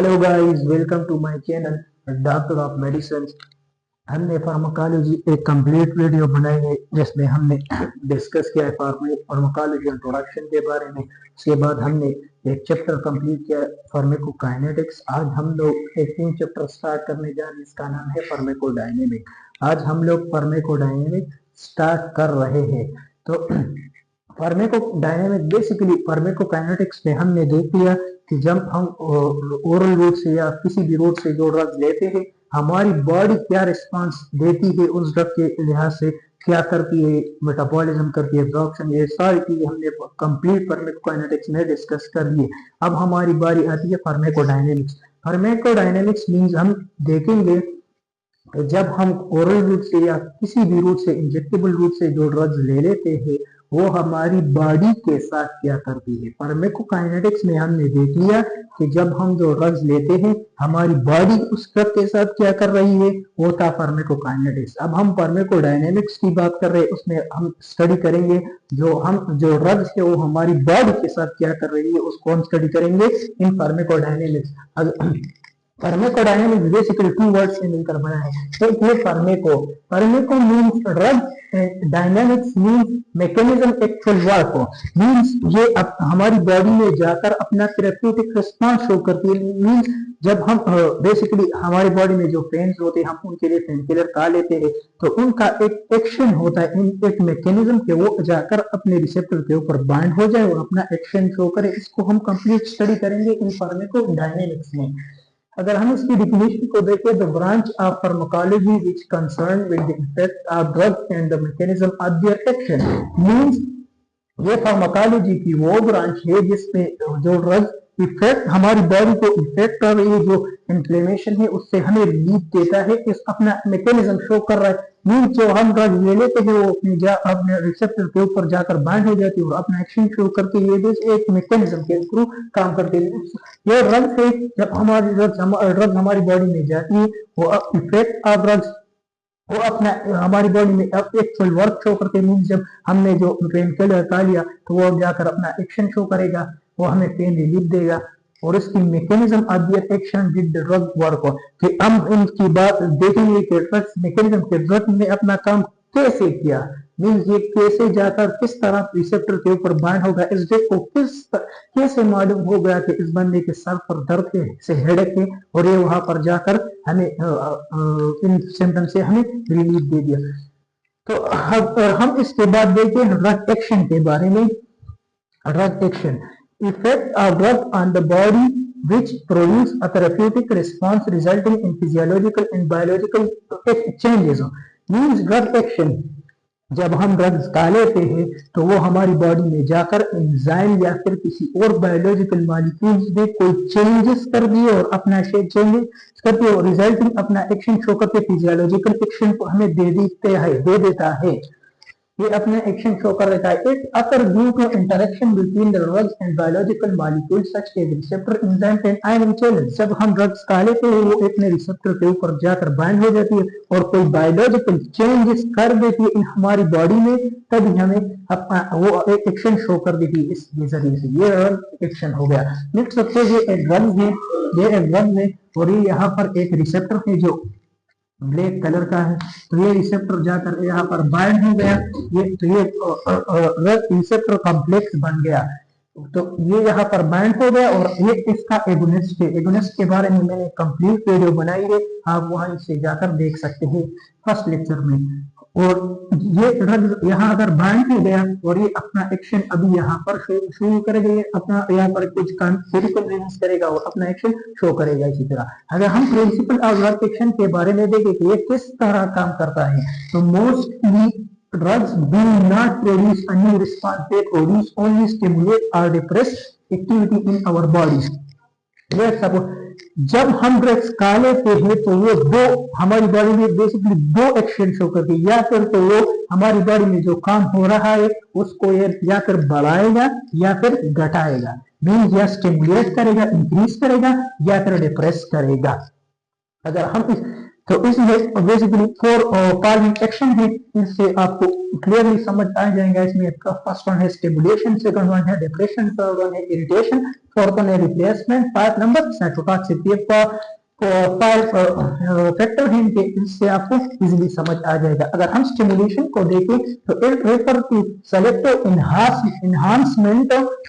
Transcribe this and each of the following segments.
Hello guys, welcome to my channel doctor of medicine. हमने pharmacology एक complete video बनाई है जिसमें हमने डिस्कस किया है फार्माकोलॉजी इंट्रोडक्शन के बारे में। उसके बाद हमने एक चैप्टर कंप्लीट किया फार्माकोकाइनेटिक्स। आज हम लोग एक न्यू चैप्टर स्टार्ट करने जा रहे हैं, इसका नाम है फार्माकोडायनेमिक। आज हम लोग फार्माकोडायनेमिक स्टार्ट कर रहे हैं। तो फार्माकोडायनेमिक बेसिकली फार्माकोकाइनेटिक्स में हमने देख लिया कि जब हम ओरल रूट से या किसी भी रूट से जो ड्रग्स लेते हैं, हमारी बॉडी क्या रिस्पांस देती है उस ड्रग के लिहाज से, क्या करती है, मेटाबॉलिज्म करती है, एब्जॉर्प्शन, ये सारी चीजें हमने कंप्लीट फार्माकोकाइनेटिक्स में डिस्कस कर लिए। अब हमारी बारी आती है फार्माकोडायनेमिक्स। फार्माकोडायनेमिक्स मींस हम देखेंगे जब हम ओरल रूट से या किसी भी रूट से, इंजेक्टेबल रूट से जो ड्रग्स ले लेते हैं, वो हमारी बॉडी के साथ क्या करती है। फार्माकोकाइनेटिक्स में हमने देख लिया कि जब हम जो ड्रग्स लेते हैं, हमारी बॉडी उस ड्रग के साथ क्या कर रही है, वो था फार्माकोकाइनेटिक्स। अब हम फार्माकोडायनेमिक्स की बात कर रहे हैं, उसमें हम स्टडी करेंगे जो ड्रग्स है वो हमारी बॉडी के साथ क्या कर रही है, उसको हम स्टडी करेंगे in pharmacodynamics. Pharmacodynamics basically two word से मिलकर बना है। एक है pharmaco means drug, dynamics means mechanism actual work हो, मींस ये हमारी बॉडी में जाकर अपना थेरेप्यूटिक रिस्पांस शो करती है। मींस जब हम बेसिकली हमारी बॉडी में जो पेन्स होते हैं, हम उनके लिए पेन किलर खा लेते हैं, तो उनका एक एक्शन होता है, एक मैकेनिज्म के वो जाकर अपने रिसेप्टर के ऊपर बाइंड हो जाए और अपना एक्शन शो करे। इसको हम कंप्लीट स्टडी करेंगे इन फार्माकोडायनेमिक्स में। अगर हम इसकी डिफिनेशन को देखें, the branch of pharmacology which concern with the effect of drugs and the mechanism of their action, means ये फार्माकोलॉजी की वो ब्रांच है जिसमें जो ड्रग इफेक्ट हमारी बॉडी को इफेक्ट कर रही है, जो इन्फ्लेमेशन है उससे हमें रिलीफ देता है, इस अपना मैकेनिज्म शो कर रहा है। मींस जो हम ड्रग ले लेते हैं वो अपने रिसेप्टर के ऊपर जाकर बाइंड हो जाती है और अपना एक्शन शो करके ये एक मैकेनिज्म के थ्रू काम करते हैं। ये ड्रग से जब हमारी ड्रग हमारी बॉडी में जाती है, वो इफेक्ट ऑफ ड्रग्स वो अपना हमारी बॉडी में एक्चुअल वर्क शो करते मीन जब हमने जो पेन किलर खा लिया तो वो जाकर अपना एक्शन शो करेगा, वो हमें पेन रिलीफ देगा। और इसकी mechanism of the action did the drug work हो कि हम इनकी बात देखेंगे कि ड्रग्स मैकेनिज्म के ड्रग ने अपना काम कैसे किया, मींस ये कैसे जाकर किस तरह रिसेप्टर के ऊपर बाइंड होगा। इस डेट को कैसे मालूम हो गया कि इस बंदे के सर पर दर्द है, से हेडेक है, और ये वहां पर जाकर हमें इन सिम्टम से हमें रिलीफ दे दिया। तो हम इसके बाद देखते हैं ड्रग एक्शन के बारे में। Drug action, effect of drug on the body which produce a therapeutic response resulting in physiological and biological changes, means drug action जब हम ड्रग्स खा लेते हैं तो वो हमारी बॉडी में जाकर एंजाइम या फिर किसी और बायोलॉजिकल मॉलिक्यूल्स में कोई चेंजेस कर दिए और अपना शेप चेंजेस करती है और रिजल्टिंग अपना एक्शन शो करके फिजियोलॉजिकल एक्शन को हमें दे देता है। ये अपना एक्शन शो कर देता है। It occur due to interaction between the drugs and biological molecules such as receptor enzyme and ion channel. जब हम ड्रग्स खा लेते हैं वो अपने रिसेप्टर के ऊपर जाकर बाइंड हो जाती है और कोई बायोलॉजिकल चेंजेस कर देती है इन हमारी बॉडी में, तभी हमें अपना वो एक एक्शन शो कर देती है। इस जरिए से ये एक्शन हो गया। नेक्स्ट सपोज ये एक ड्रग है और ये यहाँ पर एक रिसेप्टर है जो ब्लैक कलर का है, तो ये रिसेप्टर जाकर यहाँ पर बाइंड हो गया, ये रिसेप्टर कॉम्प्लेक्स बन गया, तो ये यहाँ पर बाइंड हो गया और ये इसका एगोनिस्ट है। एगोनिस्ट के बारे में मैंने कंप्लीट वीडियो बनाई है, आप वहां से जाकर देख सकते हैं फर्स्ट लेक्चर में। और ये ड्रग यहाँ अगर बाइंड हो गया और ये अपना एक्शन अभी यहाँ पर शुरू करेगा, ये अपना यहाँ पर कुछ फिजिकल रिलीज करेगा और अपना एक्शन शो करेगा। इसी तरह अगर हम प्रिंसिपल ऑफ ड्रग एक्शन के बारे में देखें कि ये किस तरह काम करता है, तो mostly drugs do not produce a new response, they produce only stimulate or depress activity in our bodies। जब हम ड्रग्स खा लेते हैं तो वो दो हमारी बॉडी में बेसिकली दो एक्शन शो करती है, या फिर तो वो हमारी बॉडी में जो काम हो रहा है उसको ये या फिर बढ़ाएगा या फिर घटाएगा, मीन्स या स्टिमुलेट करेगा, इंक्रीज करेगा या फिर डिप्रेस करेगा। अगर हम तो इसमें बेसिकली 4 कॉलिंग एक्शन है, इससे आपको क्लियरली समझ आ जाएगा। इसमें फर्स्ट वन है स्टिमुलेशन, सेकंड वन है डिप्रेशन, थर्ड वन है इरिटेशन, फोर्थ वन है रिप्लेसमेंट, फाइव नंबर साइटोटॉक्सिसिटी का 5 फैक्टर है इनके, इससे आपको इजीली समझ आ जाएगा। अगर हम स्टिमुलेशन को देखें तो it refer to selective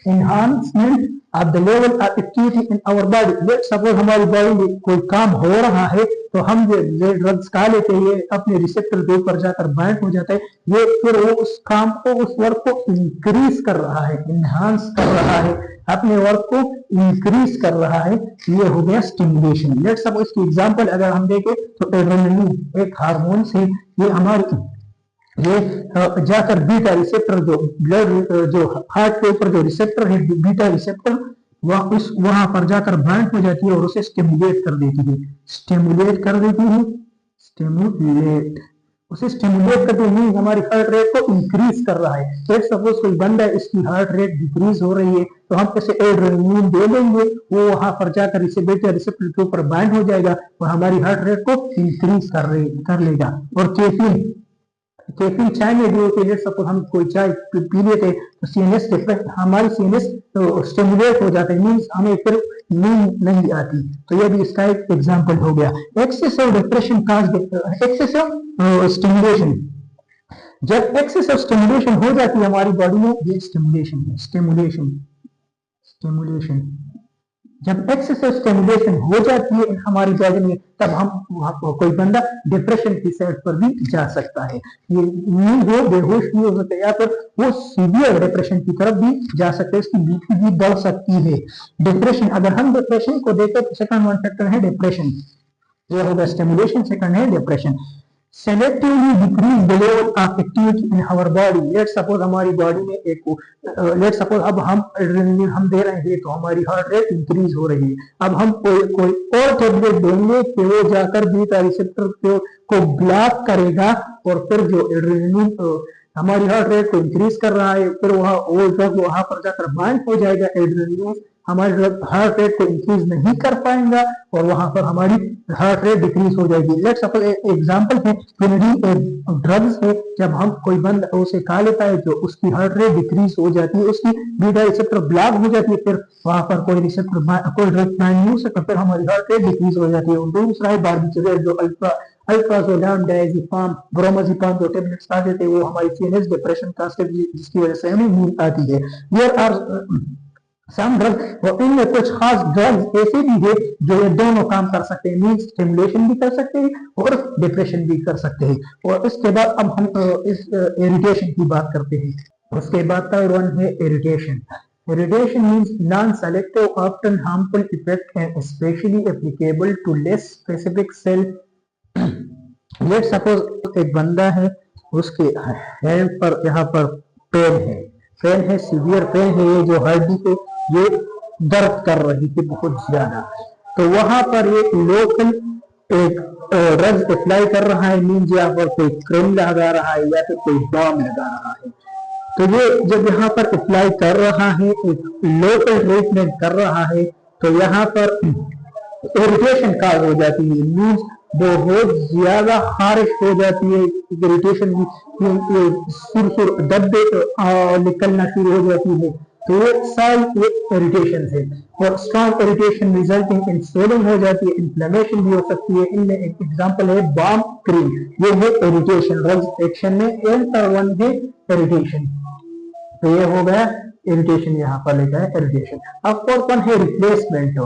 enhancement of the level of activity in our body। Let's suppose हमारी बॉडी में कोई काम हो रहा है तो हम जो ड्रग्स खा लेते हैं, ये अपने रिसेप्टर के ऊपर जाकर बाइंड हो जाता है, ये फिर वो उस काम को, उस वर्क को इंक्रीज कर रहा है, इनहांस कर रहा है, अपने वर्क को इंक्रीज कर रहा है, ये हो गया स्टिमुलेशन। लेट्स सपोज इसकी एग्जांपल अगर हम देखें तो एड्रेनलिन एक हार्मोन है, ये हमारी ये जाकर बीटा रिसेप्टर, जो ब्लड जो हार्ट के ऊपर जो रिसेप्टर है बीटा रिसेप्टर, वहां पर जाकर बाइंड हो जाती है और उसे स्टिमुलेट कर देती है, उसे स्टिमुलेट करते हुए हमारी हार्ट रेट को इंक्रीज कर रहा है। लेट्स सपोज कोई बंदा है, इसकी हार्ट रेट डिक्रीज हो रही है तो हम इसे एड्रेनलिन दे देंगे, वो वहां पर जाकर इसे बीटा रिसेप्टर के ऊपर बाइंड हो जाएगा और हमारी हार्ट रेट को इंक्रीज कर लेगा। और कैफीन चाय में भी होती है। सपोज हम कोई चाय पी लेते हैं तो सीएनएस हमारी सीएनएस तो स्टिमुलेट हो जाता है, मींस हमें फिर नींद नहीं आती। तो ये भी इसका एक एग्जांपल हो गया। एक्सेसिव डिप्रेशन काज एक्सेसिव स्टिमुलेशन, जब एक्सेसिव स्टिमुलेशन हो जाती है हमारी बॉडी में, ये स्टिमुलेशन जब एक्सेसिव स्टिमुलेशन हो जाती है हमारी बॉडी में, तब हम कोई बंदा डिप्रेशन की साइड पर भी जा सकता है, ये वो बेहोश भी हो सकता है या फिर वो सीवियर डिप्रेशन की तरफ भी जा सकता है, इसकी बीपी भी बढ़ सकती है। डिप्रेशन, अगर हम डिप्रेशन को देखें तो सेकंड वन फैक्टर है डिप्रेशन, ये होगा स्टिमुलेशन, सेकंड है depression. selectively decrease the level of activity in our body। Let's suppose हमारी बॉडी में एक लेट्स सपोज अब हम एड्रेनलिन हम दे रहे हैं तो हमारी हार्ट रेट इंक्रीज हो रही है, अब हम कोई और टैबलेट देंगे कि वो जाकर बीटा रिसेप्टर को ब्लॉक करेगा और फिर जो एड्रेनलिन हमारी हार्ट रेट को इंक्रीज कर रहा है, फिर वो ड्रग वहां पर जाकर बाइंड हो जाएगा, एड्रेनलिन हमारी हार्ट रेट को इंक्रीज नहीं कर पाएगा और वहां पर हमारी हार्ट रेट डिक्रीज हो जाएगी। लेट्स सपोज एग्जांपल है ड्रग्स है, जब हम कोई बंद उसे खा लेता है जो उसकी हार्ट रेट डिक्रीज हो जाती है, उसकी बीटा रिसेप्टर ब्लॉक हो जाती है, फिर वहां पर कोई ड्रग बाइंड नहीं हो सकता, फिर हमारी हार्ट रेट डिक्रीज हो जाती है। और दूसरा है बार्बिटूरेट, जो अल्प्राजोलम, डायज़ेपाम, ब्रोमाज़ेपाम जो टैबलेट्स खा देते हैं, वो हमारी सीएनएस डिप्रेशन का स्टेप जिसकी वजह से हमें नींद आती है। देयर आर सम ड्रग, और इनमें कुछ खास ड्रग्स ऐसे भी है जो ये दोनों काम कर सकते हैं, मींस स्टिमुलेशन भी कर सकते हैं और डिप्रेशन भी कर सकते हैं। और इसके बाद अब हम इस इरिटेशन की बात करते हैं। उसके बाद थर्ड वन है irritation. Irritation means non-selective, often harmful effect and especially applicable to less specific cell। Let's suppose एक बंदा है, उसके हैंड पर यहाँ पर पेन है, सीवियर पेन है, ये जो हड्डी पे ये दर्द कर रही थी बहुत ज्यादा, तो वहां पर ये लोकल एक ड्रग अप्लाई कर रहा है, मीन्स यहाँ पर कोई क्रीम लगा रहा है या फिर कोई बाम लगा रहा है। तो ये जब यहाँ पर अप्लाई कर रहा है, एक लोकल ट्रीटमेंट कर रहा है, तो यहाँ पर इरिटेशन काज हो जाती है, मीन्स बहुत ज्यादा खारिश हो जाती है, इरिटेशन सुर धब्बे निकलना शुरू हो जाती है। तो ये सारी इरिटेशन है। और strong irritation resulting in swelling हो जाती है, इन्फ्लेमेशन भी हो सकती है। इनमें एक एग्जांपल है बाम क्रीम, ये है इरिटेशन ड्रग्स एक्शन में। L1 है इरिटेशन, तो ये हो गया इरिटेशन, यहाँ पर लिखा है इरिटेशन। अब फोर्थ वन है रिप्लेसमेंट।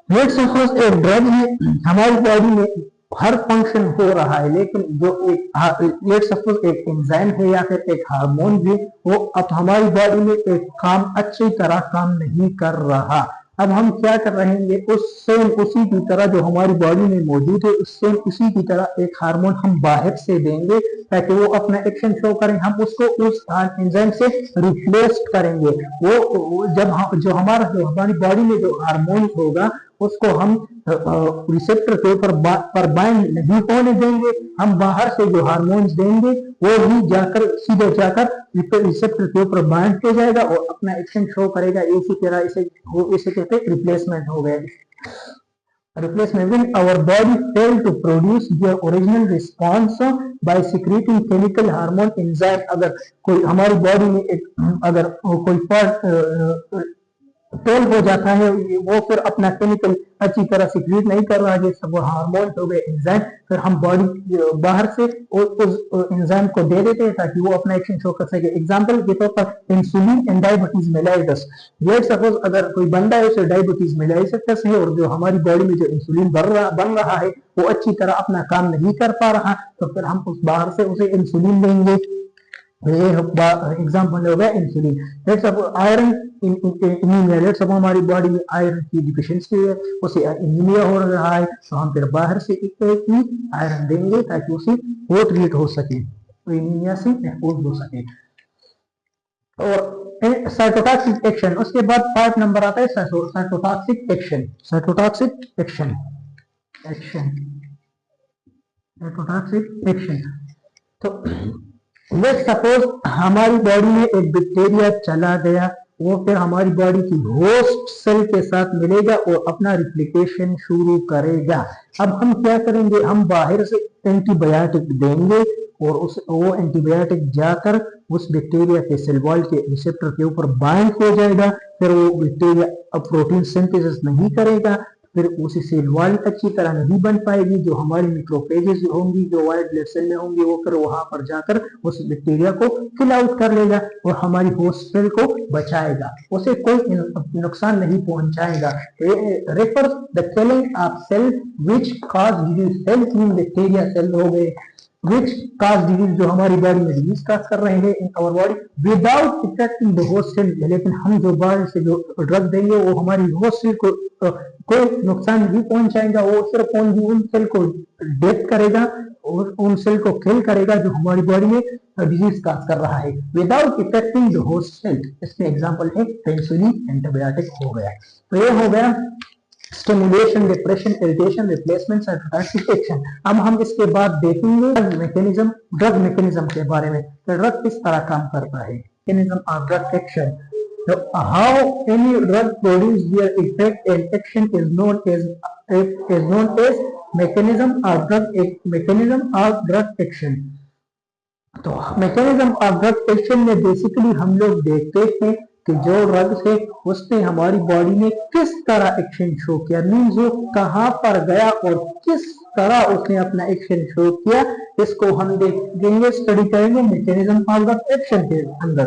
लेट्स सपोज एक ड्रग है, हमारी बॉडी में हर फंक्शन हो रहा है, लेकिन जो एक लेट्स सपोज एक एंजाइम है या फिर एक हार्मोन भी, वो अब हमारी बॉडी में एक काम अच्छी तरह काम नहीं कर रहा। अब हम क्या कर रहे हैं, उसी की तरह जो हमारी बॉडी में मौजूद है, उसी की तरह एक हार्मोन हम बाहर से देंगे ताकि वो अपना एक्शन शो करें, हम उसको उस एंजाइम से रिप्लेस करेंगे। वो जो हमारी बॉडी में जो हार्मोन होगा उसको हम रिसेप्टर के ऊपर बाइंड नहीं होने देंगे, हम बाहर से जो हार्मोन्स देंगे वो ही सीधे जाकर रिसेप्टर के ऊपर बाइंड हो जाएगा और अपना एक्शन शो करेगा। इसी तरह इसे कहते हैं रिप्लेसमेंट हो गया। replacement when our body fail to produce their original response by secreting chemical hormone enzyme। अगर कोई हमारी बॉडी में अगर कोई पार्ट फेल हो जाता है, वो फिर अपना केमिकल अच्छी तरह सिक्रीट नहीं कर रहा है, जैसे वो हार्मोन हो गए, एंजाइम, फिर हम बॉडी बाहर से उस एंजाइम को दे देते हैं ताकि वो अपना एक्शन शो कर सके। एग्जांपल के तौर पर insulin and diabetes mellitus. Let suppose अगर कोई बंदा है उसे डायबिटीज मेलाइटस है और जो हमारी बॉडी में जो इंसुलिन बन रहा है वो अच्छी तरह अपना काम नहीं कर पा रहा, तो फिर हम उस बाहर से उसे इंसुलिन देंगे। ये एग्जाम्पल हो गया insulin. Let's suppose iron anaemia, let's suppose हमारी बॉडी में आयरन की डिफिशियंसी है, उसे एनीमिया हो रहा है, तो हम फिर बाहर से आयरन देंगे ताकि उसे वो ट्रीट हो सके, तो एनीमिया से महफूज हो सके। और साइटोटॉक्सिक एक्शन, उसके बाद पार्ट नंबर आता है cytotoxic action. Cytotoxic action cytotoxic action तो लेट सपोज हमारी बॉडी में एक बैक्टीरिया चला गया, वो फिर हमारी बॉडी की होस्ट सेल के साथ मिलेगा और अपना रिप्लिकेशन शुरू करेगा। अब हम क्या करेंगे, हम बाहर से एंटीबायोटिक देंगे और वो एंटीबायोटिक जाकर उस बैक्टीरिया के सेल वॉल के रिसेप्टर के ऊपर बाइंड हो जाएगा, फिर वो बैक्टीरिया अब प्रोटीन सिंथेसिस नहीं करेगा, फिर उसी सेल वॉल अच्छी तरह नहीं बन पाएगी, जो हमारी मिक्रोफेजेस होंगी जो व्हाइट ब्लड सेल में होंगी वो फिर वहां पर जाकर उस बैक्टीरिया को किल आउट कर लेगा और हमारी होस्ट सेल को बचाएगा, उसे कोई नुकसान नहीं पहुंचाएगा। Refers the killing of cell which cause disease, cell इन बैक्टीरिया सेल हो गए which cause disease, जो हमारी बॉडी में डिजीज काज कर रहे हैं in our body without affecting the host cell. लेकिन हम जो बाहर से जो ड्रग देंगे वो हमारी होस्ट सेल को कोई नुकसान नहीं पहुंचाएगा, वो सिर्फ उन सेल को डेथ करेगा और उन सेल को किल करेगा जो हमारी बॉडी में डिजीज काज कर रहा है without affecting the host cell. इसमें एग्जांपल है पेनिसिलिन एंटीबायोटिक हो गया। तो ये हो गया stimulation, depression, irritation, replacement, cytotoxic action. अब हम इसके बाद देखेंगे ड्रग मैकेनिज्म के बारे में, तो ड्रग किस तरह काम करता है, मैकेनिज्म ऑफ ड्रग एक्शन। तो how any drug produce their effect and action is known as mechanism of drug action. तो मैकेनिज्म ऑफ ड्रग एक्शन में बेसिकली हम लोग देखते हैं कि जो ड्रग से उसने हमारी बॉडी में किस तरह एक्शन शो किया, मीन्स वो कहां पर गया और किस तरह उसने अपना एक्शन शो किया, इसको हम देखेंगे, स्टडी करेंगे मैकेनिज्म ऑफ ड्रग एक्शन के अंदर।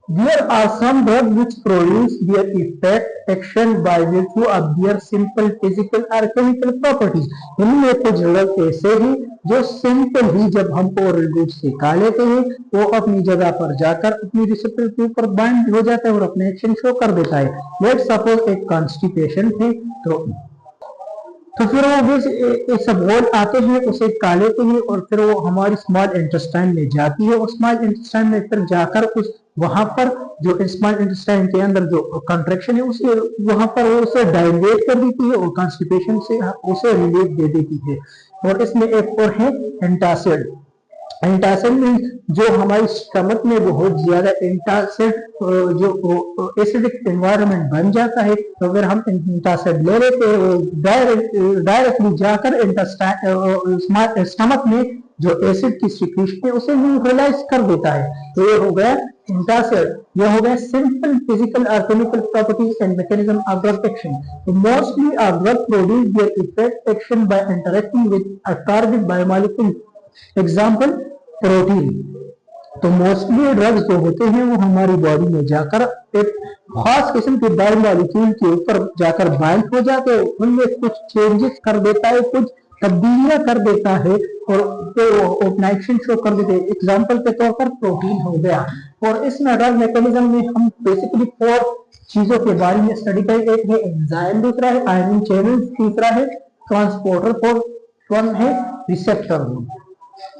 There are some drugs which produce their effect action by virtue of their simple physical or chemical properties। इनमें कुछ ड्रग ऐसे हैं जो सिंपल ही जब हम ओरल रूट से खा लेते हैं वो अपनी जगह पर जाकर अपनी रिसेप्टर के ऊपर बाइंड हो जाता है और अपने एक्शन शो कर देता है। लेट सपोज एक कॉन्स्टिपेशन है, तो फिर वो सब होल आते हैं, उसे खा लेते हैं और फिर वो हमारी स्मॉल इंटेस्टाइन में जाती है और स्मॉल इंटेस्टाइन में फिर जाकर उस वहां पर जो स्मॉल इंटेस्टाइन के अंदर जो कंट्रैक्शन है उसे वहां पर वो उसे डाइलेट कर देती है और कॉन्स्टिपेशन से उसे रिलीफ दे देती है। और इसमें एक और है एंटासिड। एंटासिड में जो हमारी स्टमक में बहुत ज्यादा एंटासिड जो एसिडिक एनवायरनमेंट बन जाता है, तो अगर हम एंटासिड ले लेते हैं डायरेक्टली जाकर स्टमक में जो एसिड की सिक्रीशन है उसे न्यूट्रलाइज कर देता है। तो ये हो गया एंटासिड। ये हो गया सिंपल फिजिकल और chemical properties and mechanism of drug action. तो mostly a drug produce their effect action by interacting with a target biomolecule, example protein. तो मोस्टली ड्रग्स जो होते हैं वो हमारी बॉडी में जाकर एक खास किस्म के बायोमोलिक्यूल के ऊपर जाकर बाइंड हो जाते हैं, उनमें कुछ चेंजेस कर देता है, कुछ तब्दीलियां कर देता है और अपना एक्शन शो कर देते हैं। एग्जांपल के तौर पर प्रोटीन हो गया। और इसमें ड्रग मैकेनिज्म में हम बेसिकली 4 चीजों के बारे में स्टडी करेंगे। एक है एंजाइम, दूसरा है आयनिंग चैनल, तीसरा है ट्रांसपोर्टर, फोर्थ वन है रिसेप्टर।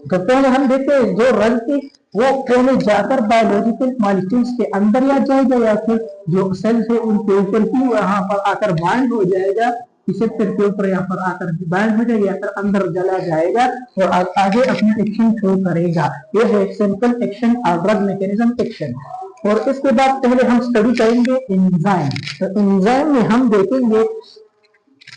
तो पहले हम देखते हैं जो ड्रग की वो पहले जाकर बायोलॉजिकल मॉलिक्यूल्स के अंदर या जाएगा या फिर जो सेल्स है उनके ऊपर ही वहां पर आकर बाइंड हो जाएगा, रिसेप्टर के ऊपर यहाँ पर आकर बाइंड हो जाएगा या फिर अंदर चला जाएगा और आगे अपना एक्शन शो करेगा। ये है सिंपल एक्शन और ड्रग मैकेनिज्म एक्शन। और इसके बाद पहले हम स्टडी करेंगे एंजाइम। तो एंजाइम में हम देखेंगे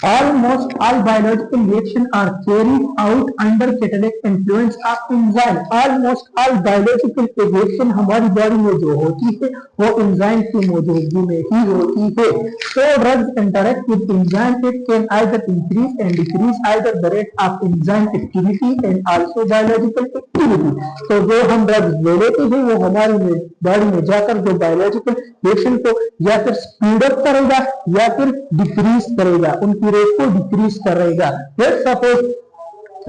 Almost all biological reactions are carried out under catalytic influence of enzyme. Almost all biological reaction हमारी बॉडी में जो होती है वो एंजाइम की मौजूदगी में ही होती है. So drugs interact with enzyme. It can either increase and decrease either the rate of enzyme activity and also biological activity. तो जो हम ड्रग्स ले लेते हैं वो हमारी बॉडी में जाकर जो बायोलॉजिकल रिएक्शन को या फिर स्पीड अप करेगा या फिर डिक्रीज करेगा, उनकी रेट को डिक्रीज करेगा. लेट्स सपोज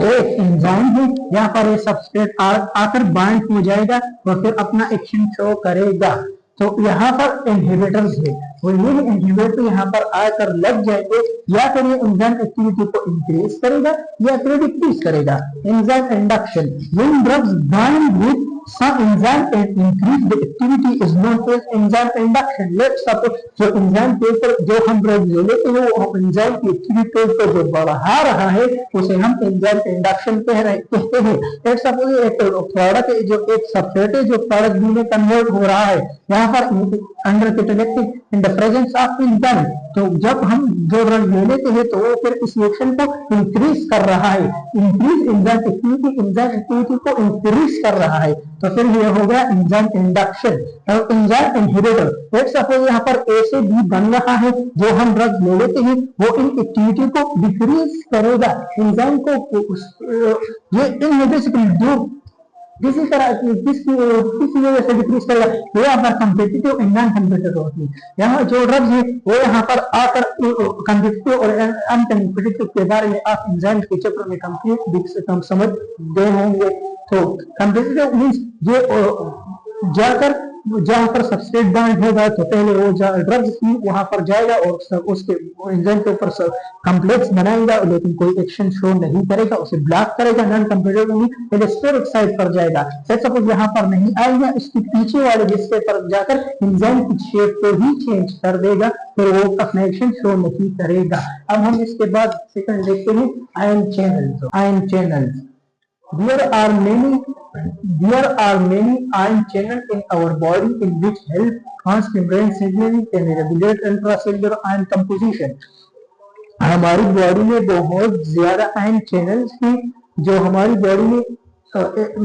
एक एंजाइम है, यहाँ पर ये सबस्ट्रेट आकर बाइंड हो जाएगा और फिर अपना एक्शन शो करेगा. तो यहाँ पर इनहिबिटर्स है, वो ये इनहिबिटर यहाँ पर आकर लग जाएंगे, या फिर ये एंजाइम एक्टिविटी को इंक्रीज करेगा या फिर डिक्रीज करेगा. Enzyme induction, when drugs bind with some enzyme and increase the activity is known as enzyme induction. Let's suppose जो एंजाइम के ऊपर जो हम ड्रग ले लेते हैं वो एंजाइम की एक्टिविटी को जो बढ़ा रहा है उसे हम एंजाइम इंडक्शन कहते हैं. लेट्स सपोज एक प्रोडक्ट जो एक सबस्ट्रेट है जो प्रोडक्ट बी में कन्वर्ट हो रहा है, यहाँ पर under catalytic in the presence of enzyme. तो जब हम जो ड्रग ले लेते हैं तो वो फिर इस रिएक्शन को इंक्रीज कर रहा है. इंक्रीज एंजाइम एक्टिविटी को इंक्रीज कर रहा है, तो फिर ये हो गया एंजाइम इंडक्शन. और एंजाइम इनहिबिटर, लेट्स सपोज यहाँ पर ए से बी बन रहा है, जो हम ड्रग ले लेते हैं वो इन एक्टिविटी को डिक्रीज करेगा. एंजाइम को ये इनहिबिशन किसी तरह किसी वजह से डिक्रीज करेगा. वो यहाँ पर कम्पिटिटिव एंड नॉन कम्पिटिटिव होती है. यहाँ जो ड्रग्स है वो यहाँ पर आकर कम्पिटिटिव और अनकम्पिटिटिव के बारे में आप एंजाइम के चैप्टर में कंप्लीट हम समझ गए होंगे. तो कम्पिटिटिव मीन्स ये जाकर जहाँ पर सबस्ट्रेट बाइंड होगा तो पहले वो ड्रग्स की वहां पर जाएगा और उसके एंजाइम के ऊपर कॉम्प्लेक्स बनाएगा, लेकिन कोई एक्शन शो नहीं करेगा, उसे ब्लॉक करेगा. नॉन कम्पिटिटिव पहले स्टेरिक साइड पर जाएगा. सपोज यहाँ पर नहीं आएगा, इसके पीछे वाले हिस्से पर जाकर एंजाइम की शेप को ही चेंज कर देगा, फिर वो अपना एक्शन शो नहीं करेगा. अब हम इसके बाद सेकंड देखते हैं ion channel. Ion channel, there are many ion channels in our body in which help transmembrane signaling and regulate intracellular ion composition. हमारी बॉडी में बहुत ज्यादा आयन चैनल्स हैं जो हमारी बॉडी में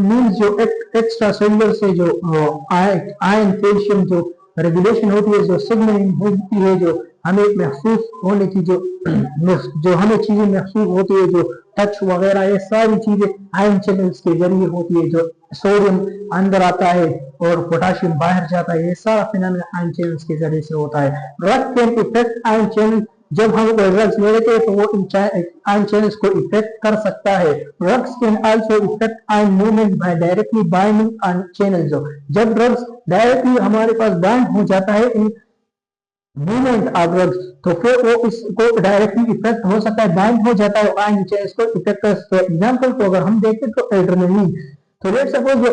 मीन्स जो एक्स्ट्रा सेलुलर से जो आयन कैल्शियम जो रेगुलेशन होती है, जो सिग्नलिंग होती है, जो हमें महसूस होने की जो हमें चीजें महसूस होती है, जो टच वगैरह, ये सारी चीजें आयन चैनल्स के जरिए होती है. जो सोडियम अंदर आता है और पोटाशियम बाहर जाता है, ये सारा फिनोमेना आयन चैनल्स के जरिए से होता है. Drug can effect ion channel, जब हम ड्रग्स ले लेते हैं तो वो आयन चैनल्स को इफेक्ट कर सकता है. Drugs can also effect ion movement by directly binding ion channels. जब ड्रग्स डायरेक्टली हमारे पास बाइंड हो जाता है इन मूवमेंट ऑफ ड्रग्स, तो फिर वो इसको डायरेक्टली इफेक्ट हो सकता है, बाइंड हो जाता है आयन चैनल्स को इफेक्ट कर सकता है. एग्जांपल को अगर हम देखें तो एड्रेनलिन, तो लेट्स सपोज जो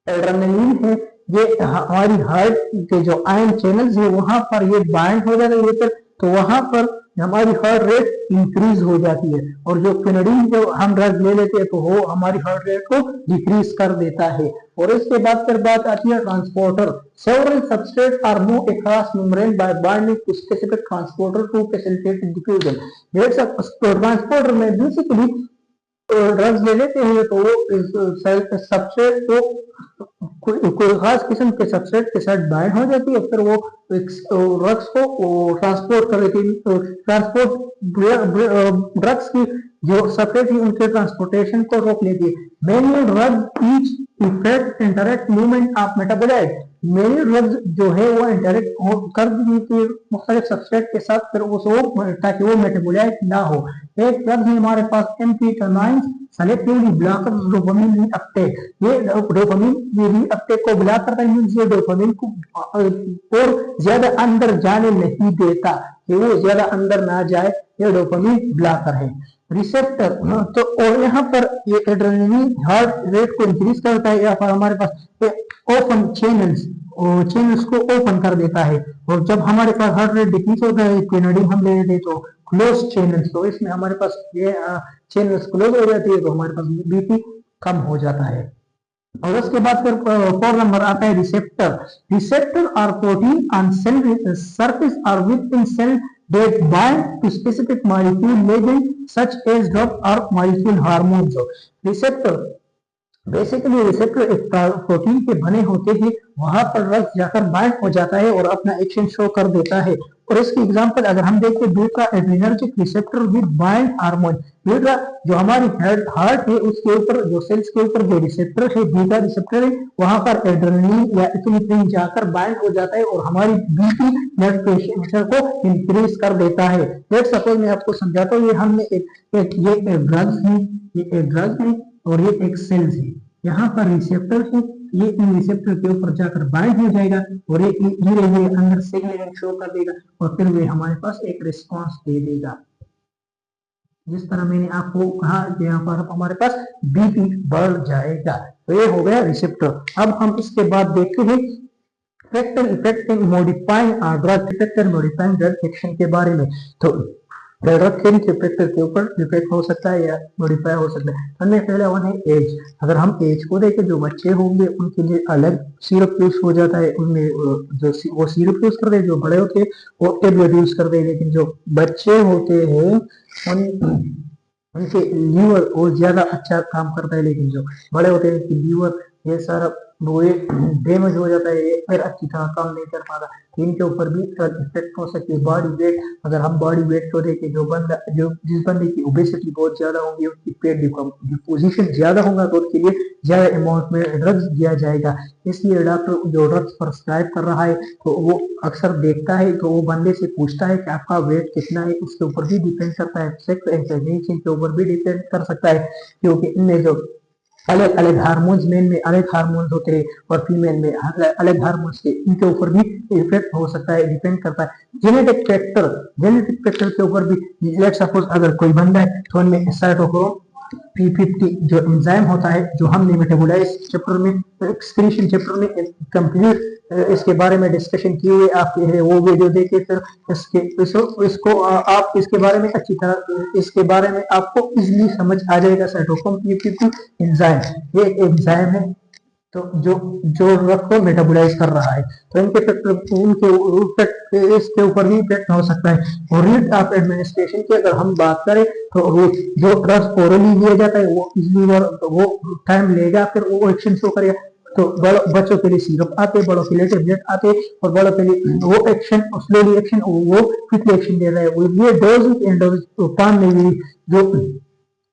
एड्रेनलिन है ये हमारी हार्ट के जो आयन चैनल्स है वहां पर ये बाइंड हो जाता है, तो वहां पर हमारी हार्ट रेट इंक्रीज हो जाती है. और जो क्विनोडीन जो हम ड्रग ले लेते हैं तो वो हमारी हार्ट रेट को डिक्रीज कर देता है. और इसके बाद फिर बात आती है transporter. Several substrate are move across membrane by binding to specific transporter to facilitate diffusion. Transporter में बेसिकली ड्रग्स ले लेते हैं तो वो सबस्ट्रेट को कोई खास किस्म के सबस्ट्रेट के साथ बाइंड हो जाती है, फिर वो ड्रग्स को ट्रांसपोर्ट कर देती है. ट्रांसपोर्ट ड्रग्स की जो सबस्ट्रेट है उनके ट्रांसपोर्टेशन को रोक लेती है. Many drug each effect interact movement of metabolite. Many drugs जो है वो इंटरेक्ट कर देती है मुख्तलिफ सबस्ट्रेट के साथ, फिर उसको ताकि वो मेटाबोलाइट ना हो. एक ड्रग है हमारे पास amphetamine selectively block dopamine reuptake. ये डोपामिन रीअपटेक को ब्लॉक करता है, मींस ये डोपामिन को और ज्यादा अंदर जाने नहीं देता कि वो ज्यादा अंदर ना जाए. ये डोपामिन ब्लॉकर है. रिसेप्टर, तो और यहाँ पर ये एड्रेनलिन हार्ट रेट को इंक्रीज करता है, या फिर हमारे पास ओपन चैनल्स को ओपन कर देता है. और जब हमारे पास हार्ट रेट डिक्रीज होता है, क्विनोडीन हम ले लेते तो क्लोज चैनल्स, तो इसमें हमारे पास ये चैनल्स क्लोज हो जाती है तो हमारे पास बीपी कम हो जाता है. और उसके बाद फिर 4 नंबर आता है receptor. Receptor are protein on cell surface और within cell that bind to specific molecule ligand such as drug or molecule hormones. Receptor basically receptor एक प्रोटीन के बने होते हैं, वहां पर रक्त जाकर बाइंड हो जाता है और अपना एक्शन शो कर देता है। और इसकी एग्जांपल अगर हम देखें beta adrenergic receptor with bind hormone, beta जो हमारी हार्ट है उसके ऊपर जो सेल्स के ऊपर जो रिसेप्टर है बीटा रिसेप्टर है, वहां पर एड्रेनलिन या इपिनेफ्रिन जाकर बाइंड हो जाता है और हमारी बीपी ब्लड प्रेशर को इंक्रीज कर देता है। लेट्स सपोज मैं आपको समझाता हूँ, ये हमने ये ड्रग्स है, ये एक ड्रग है और ये एक सेल्स है, यहाँ पर रिसेप्टर है, ये इन रिसेप्टर के ऊपर जाकर बाइंड हो जाएगा और ये धीरे धीरे अंदर सिग्नलिंग शो कर देगा और फिर वे हमारे पास एक रिस्पांस दे देगा। जिस तरह मैंने आपको कहा कि यहाँ पर हमारे पास बीपी बढ़ जाएगा, तो ये हो गया रिसेप्टर। अब हम इसके बाद देखते हैं factor effect in modifying drug effect and modifying drug action के बारे में। तो ड्रग के फैक्टर के ऊपर इफेक्ट हो सकता है या मॉडिफाई हो सकता है। हमने पहला वन है एज। अगर हम एज को देखें, जो बच्चे होंगे उनके लिए अलग सिरप यूज हो जाता है, उनमें जो वो सिरप यूज कर दे, जो बड़े होते हैं वो टेबलेट यूज कर दे। लेकिन जो बच्चे होते हैं उनके लीवर और ज्यादा अच्छा काम करता है, लेकिन जो बड़े होते हैं उनकी लीवर ये सारा वो डैमेज हो जाता है, फिर अच्छी तरह काम नहीं कर पाता। इनके ऊपर भी इफेक्ट हो सकती है। बॉडी वेट, अगर हम बॉडी वेट को देखें, जो जिस बंदे की ओबेसिटी बहुत ज्यादा होगी उसकी पेट डिपोजिशन ज्यादा होगा तो उसके लिए ज्यादा अमाउंट में ड्रग्स दिया जाएगा। इसलिए डॉक्टर जो ड्रग्स प्रिस्क्राइब कर रहा है तो वो अक्सर देखता है, तो वो बंदे से पूछता है कि आपका वेट कितना है, उसके ऊपर भी डिपेंड करता है। सेक्स एंड प्रेगनेंसी के ऊपर भी डिपेंड कर सकता है, क्योंकि इनमें जो अलग अलग हार्मोन्स, मेल में अलग हार्मोन्स होते हैं और फीमेल में अलग हार्मोन्स के, इनके ऊपर भी इफेक्ट हो सकता है, डिपेंड करता है। जेनेटिक फैक्टर के ऊपर भी, लेट सपोज अगर कोई बंदा है तो उनमें साइटोक्रोम P50 जो एंजाइम होता है, जो हमने मेटाबोलाइज चैप्टर में, एक्सक्रीशन चैप्टर में कंप्लीट इसके बारे में डिस्कशन किए हुए, आप वो वीडियो देखिए, फिर इसको आप इसके बारे में अच्छी तरह, इसके बारे में आपको इजीली समझ आ जाएगा। साइटोक्रोम P50 एंजाइम, ये एंजाइम है तो जो रक्त को मेटाबोलाइज कर रहा है, तो इसके ऊपर भी इफेक्ट हो सकता है। और रेट ऑफ एडमिनिस्ट्रेशन की अगर हम बात करें तो जो ड्रग्स ओरली लिया जाता है वो इजीली वो टाइम लेगा, फिर वो एक्शन शो करेगा। तो बच्चों के लिए सिरप आते, बड़ों के लिए टेबलेट आते, और बड़ों के लिए वो एक्शन स्लोली एक्शन, वो क्विकली एक्शन दे रहा है। ये डोज एंड डोज फॉर्म में भी जो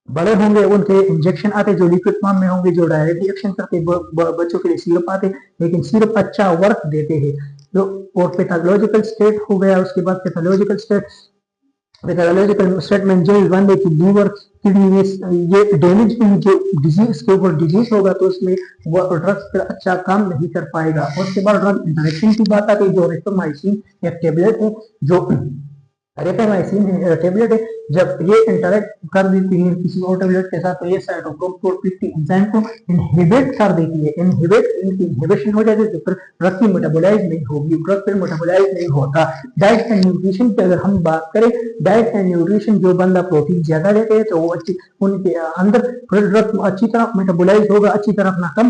बड़े होंगे उनके इंजेक्शन आते, जो लिक्विड फॉर्म में होंगे, जो डायरेक्ट रिएक्शन करते, बच्चों के लिए सिरप आते, लेकिन सिरप अच्छा वर्क देते हैं। जो और पैथोलॉजिकल स्टेट हो गया, उसके बाद पैथोलॉजिकल स्टेट में जो बंदे की लीवर किडनी में ये डैमेज हुई, जो डिजीज के ऊपर डिजीज होगा तो उसमें वो ड्रग्स अच्छा काम नहीं कर पाएगा। और उसके बाद ड्रग इंटरेक्शन की बात आती है, जो रेक्टोमाइसिन या टेबलेट है, जो रेक्टोमाइसिन टेबलेट है, जब ये इंटरेक्ट कर देती है किसी और टेबलेट के साथ तो ये साइटोक्रोम P50 एंजाइम को इनहिबिट कर देती है। इनहिबिशन हो जाती है तो फिर ड्रग की मेटाबोलाइज नहीं होगी, ड्रग फिर मेटाबोलाइज नहीं होता। डाइट एंड न्यूट्रिशन की अगर हम बात करें, डाइट एंड न्यूट्रिशन, जो बंदा प्रोटीन ज्यादा लेते हैं तो वो अच्छी उनके अंदर फिर ड्रग अच्छी तरह मेटाबोलाइज होगा, अच्छी तरह अपना काम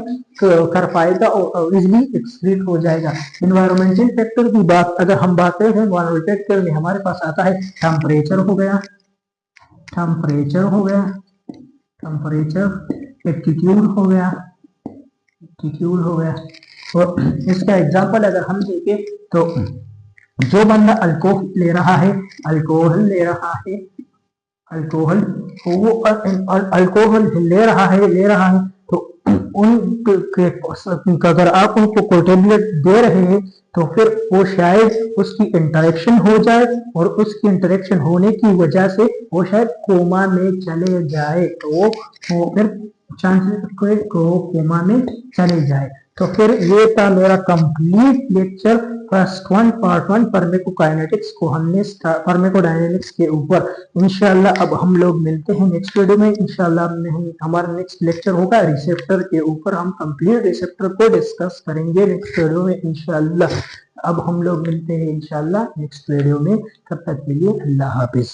कर पाएगा और इजिली एक्सक्रीट हो जाएगा। एनवायरमेंटल फैक्टर की बात अगर हम बात करें, एनवायरमेंटल फैक्टर में हमारे पास आता है टेम्परेचर हो गया, एटीट्यूड हो गया। और इसका एग्जांपल अगर हम देखें तो जो बंदा अल्कोहल ले रहा है तो अगर आप उनको टेबलेट दे रहे हैं तो फिर वो शायद उसकी इंटरेक्शन हो जाए, और उसकी इंटरेक्शन होने की वजह से वो शायद कोमा में चले जाए, तो वो फिर चांसेस कोमा में चले जाए। तो फिर ये था मेरा complete lecture first one part one pharmacokinetics को हमने फार्माकोडायनामिक्स के ऊपर। इंशाल्लाह अब हम लोग मिलते हैं नेक्स्ट वीडियो में। इंशाल्लाह हमारा नेक्स्ट लेक्चर होगा रिसेप्टर के ऊपर, हम कंप्लीट रिसेप्टर को डिस्कस करेंगे नेक्स्ट वीडियो में इंशाल्लाह। अब हम लोग मिलते हैं इंशाल्लाह नेक्स्ट वीडियो में, तब तक के लिए अल्लाह हाफिज।